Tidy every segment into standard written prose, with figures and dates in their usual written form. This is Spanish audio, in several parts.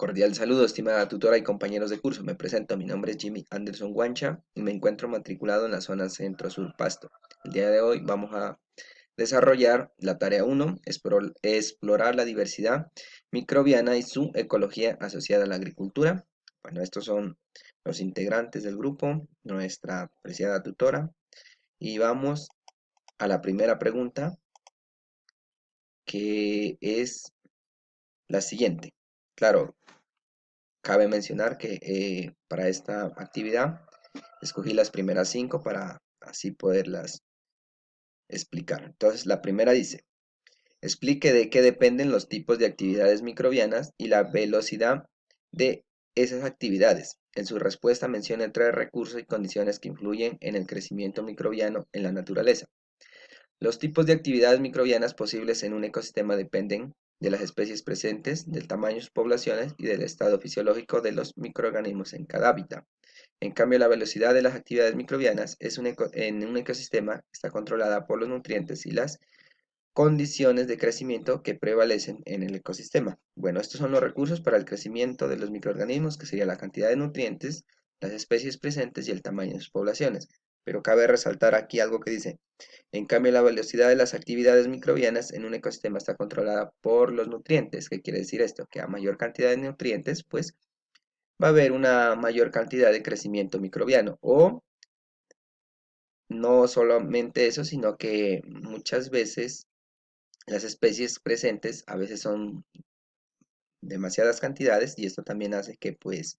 Cordial saludo, estimada tutora y compañeros de curso. Me presento, mi nombre es Jimmy Anderson Guancha y me encuentro matriculado en la zona Centro-Sur Pasto. El día de hoy vamos a desarrollar la tarea 1, explorar la diversidad microbiana y su ecología asociada a la agricultura. Bueno, estos son los integrantes del grupo, nuestra apreciada tutora, y vamos a la primera pregunta, que es la siguiente. Claro, cabe mencionar que para esta actividad escogí las primeras 5 para así poderlas explicar. Entonces, la primera dice, explique de qué dependen los tipos de actividades microbianas y la velocidad de esas actividades. En su respuesta mencione 3 recursos y condiciones que influyen en el crecimiento microbiano en la naturaleza. Los tipos de actividades microbianas posibles en un ecosistema dependen de las especies presentes, del tamaño de sus poblaciones y del estado fisiológico de los microorganismos en cada hábitat. En cambio, la velocidad de las actividades microbianas en un ecosistema está controlada por los nutrientes y las condiciones de crecimiento que prevalecen en el ecosistema. Bueno, estos son los recursos para el crecimiento de los microorganismos, que sería la cantidad de nutrientes, las especies presentes y el tamaño de sus poblaciones. Pero cabe resaltar aquí algo que dice, en cambio, la velocidad de las actividades microbianas en un ecosistema está controlada por los nutrientes. ¿Qué quiere decir esto? Que a mayor cantidad de nutrientes, pues va a haber una mayor cantidad de crecimiento microbiano. O no solamente eso, sino que muchas veces las especies presentes a veces son demasiadas cantidades y esto también hace que pues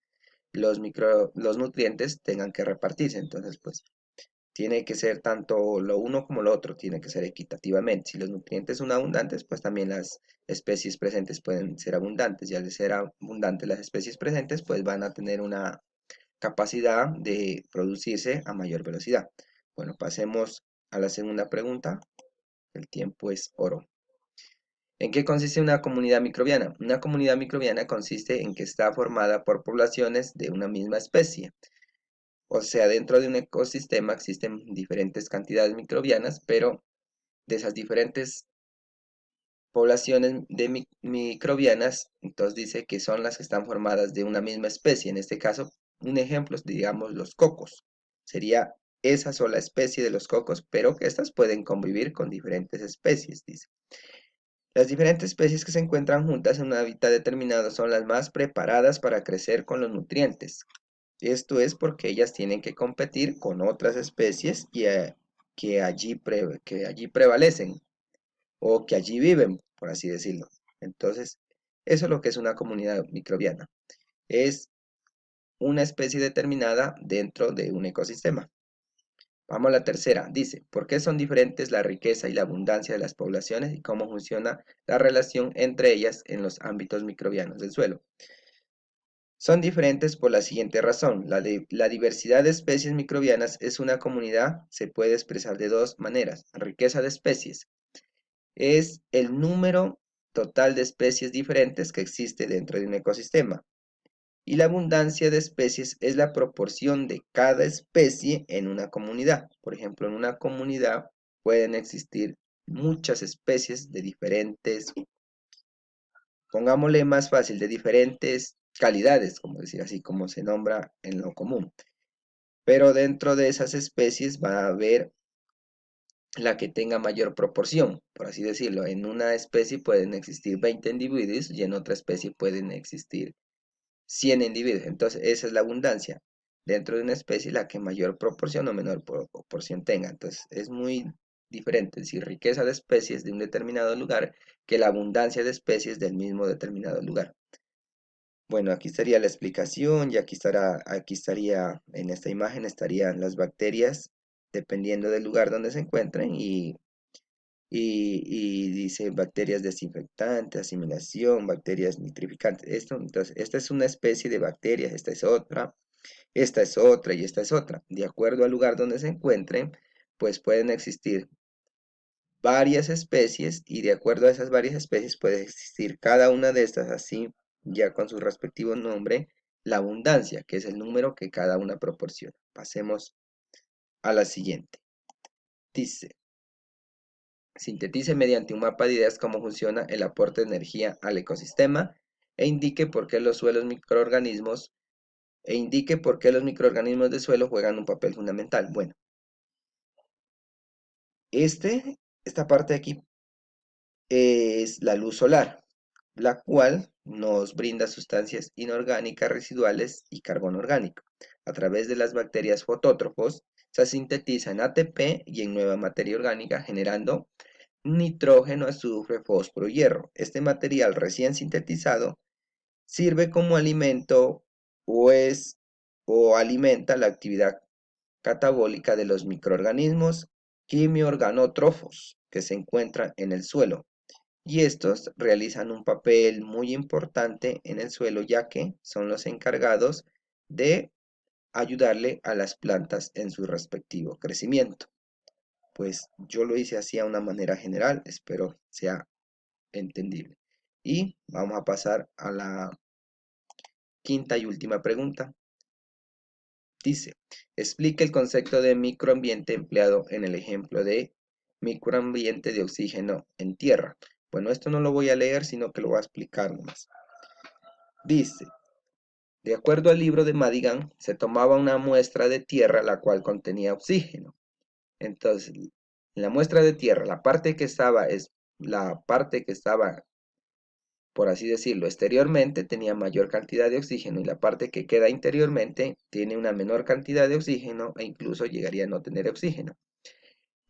los nutrientes tengan que repartirse. Entonces, pues tiene que ser tanto lo uno como lo otro, tiene que ser equitativamente. Si los nutrientes son abundantes, pues también las especies presentes pueden ser abundantes, y al ser abundantes las especies presentes, pues van a tener una capacidad de producirse a mayor velocidad. Bueno, pasemos a la segunda pregunta. El tiempo es oro. ¿En qué consiste una comunidad microbiana? Una comunidad microbiana consiste en que está formada por poblaciones de una misma especie. O sea, dentro de un ecosistema existen diferentes cantidades microbianas, pero de esas diferentes poblaciones de microbianas, entonces dice que son las que están formadas de una misma especie. En este caso, un ejemplo, digamos, los cocos. Sería esa sola especie de los cocos, pero que estas pueden convivir con diferentes especies, dice. Las diferentes especies que se encuentran juntas en un hábitat determinado son las más preparadas para crecer con los nutrientes. Esto es porque ellas tienen que competir con otras especies que allí prevalecen o que allí viven, por así decirlo. Entonces, eso es lo que es una comunidad microbiana. Es una especie determinada dentro de un ecosistema. Vamos a la tercera. Dice, ¿por qué son diferentes la riqueza y la abundancia de las poblaciones y cómo funciona la relación entre ellas en los ámbitos microbianos del suelo? Son diferentes por la siguiente razón. La diversidad de especies microbianas es una comunidad, se puede expresar de dos maneras. Riqueza de especies es el número total de especies diferentes que existe dentro de un ecosistema. Y la abundancia de especies es la proporción de cada especie en una comunidad. Por ejemplo, en una comunidad pueden existir muchas especies de diferentes, pongámosle más fácil, de diferentes calidades, como decir así, como se nombra en lo común. Pero dentro de esas especies va a haber la que tenga mayor proporción, por así decirlo. En una especie pueden existir 20 individuos y en otra especie pueden existir 100 individuos. Entonces, esa es la abundancia. Dentro de una especie, la que mayor proporción o menor proporción tenga. Entonces, es muy diferente decir riqueza de especies de un determinado lugar que la abundancia de especies del mismo determinado lugar. Bueno, aquí estaría la explicación y aquí estaría, en esta imagen estarían las bacterias, dependiendo del lugar donde se encuentren, y dice bacterias desinfectantes, asimilación, bacterias nitrificantes. Entonces, esta es una especie de bacterias, esta es otra y esta es otra. De acuerdo al lugar donde se encuentren, pues pueden existir varias especies y de acuerdo a esas varias especies puede existir cada una de estas así, ya con su respectivo nombre, la abundancia, que es el número que cada una proporciona. Pasemos a la siguiente. Dice, sintetice mediante un mapa de ideas cómo funciona el aporte de energía al ecosistema e indique por qué los suelos microorganismos e indique por qué los microorganismos de suelo juegan un papel fundamental. Bueno, esta parte de aquí es la luz solar, la cual nos brinda sustancias inorgánicas residuales y carbono orgánico. A través de las bacterias fotótrofos se sintetiza en ATP y en nueva materia orgánica, generando nitrógeno, azufre, fósforo y hierro. Este material recién sintetizado sirve como alimento o alimenta la actividad catabólica de los microorganismos quimiorganótrofos que se encuentran en el suelo, y estos realizan un papel muy importante en el suelo, ya que son los encargados de ayudarle a las plantas en su respectivo crecimiento. Pues yo lo hice así a una manera general, espero sea entendible. Y vamos a pasar a la quinta y última pregunta. Dice, explique el concepto de microambiente empleado en el ejemplo de microambiente de oxígeno en tierra. Bueno, esto no lo voy a leer, sino que lo voy a explicar nomás. Dice, de acuerdo al libro de Madigan, se tomaba una muestra de tierra la cual contenía oxígeno. Entonces, en la muestra de tierra, la parte que estaba, por así decirlo, exteriormente tenía mayor cantidad de oxígeno, y la parte que queda interiormente tiene una menor cantidad de oxígeno e incluso llegaría a no tener oxígeno.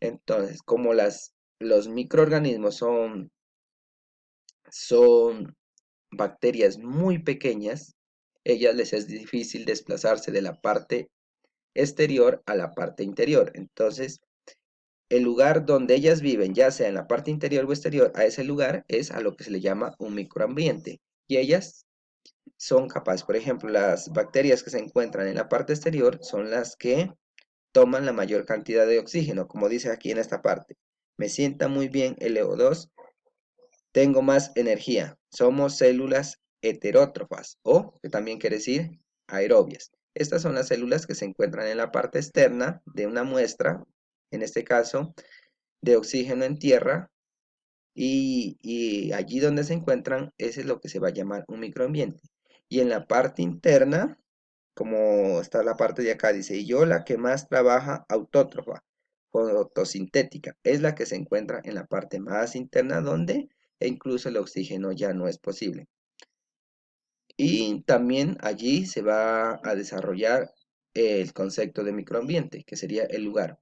Entonces, como los microorganismos son bacterias muy pequeñas, ellas les es difícil desplazarse de la parte exterior a la parte interior. Entonces, el lugar donde ellas viven, ya sea en la parte interior o exterior, a ese lugar es a lo que se le llama un microambiente. Y ellas son capaces, por ejemplo, las bacterias que se encuentran en la parte exterior son las que toman la mayor cantidad de oxígeno, como dice aquí en esta parte. Me sienta muy bien el LO2, tengo más energía. Somos células heterótrofas, o que también quiere decir aerobias. Estas son las células que se encuentran en la parte externa de una muestra, en este caso de oxígeno en tierra, y allí donde se encuentran, ese es lo que se va a llamar un microambiente. Y en la parte interna, como está la parte de acá, dice, y yo la que más trabaja autótrofa, fotosintética, es la que se encuentra en la parte más interna, donde incluso el oxígeno ya no es posible. Y también allí se va a desarrollar el concepto de microambiente, que sería el lugar.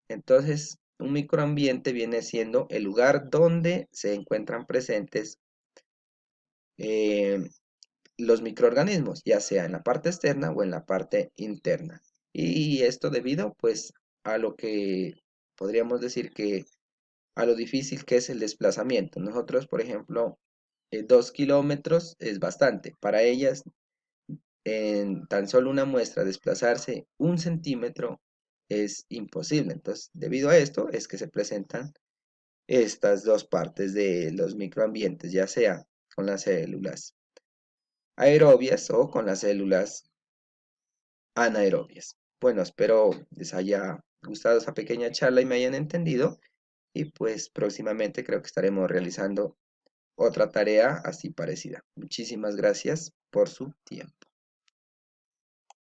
Entonces, un microambiente viene siendo el lugar donde se encuentran presentes eh, los microorganismos, ya sea en la parte externa o en la parte interna. Y esto debido, pues, a lo que podríamos decir que a lo difícil que es el desplazamiento. Nosotros, por ejemplo, 2 kilómetros es bastante. Para ellas, en tan solo una muestra, desplazarse 1 centímetro es imposible. Entonces, debido a esto, es que se presentan estas dos partes de los microambientes, ya sea con las células aerobias o con las células anaerobias. Bueno, espero les haya gustado esa pequeña charla y me hayan entendido. Y pues próximamente creo que estaremos realizando otra tarea así parecida. Muchísimas gracias por su tiempo.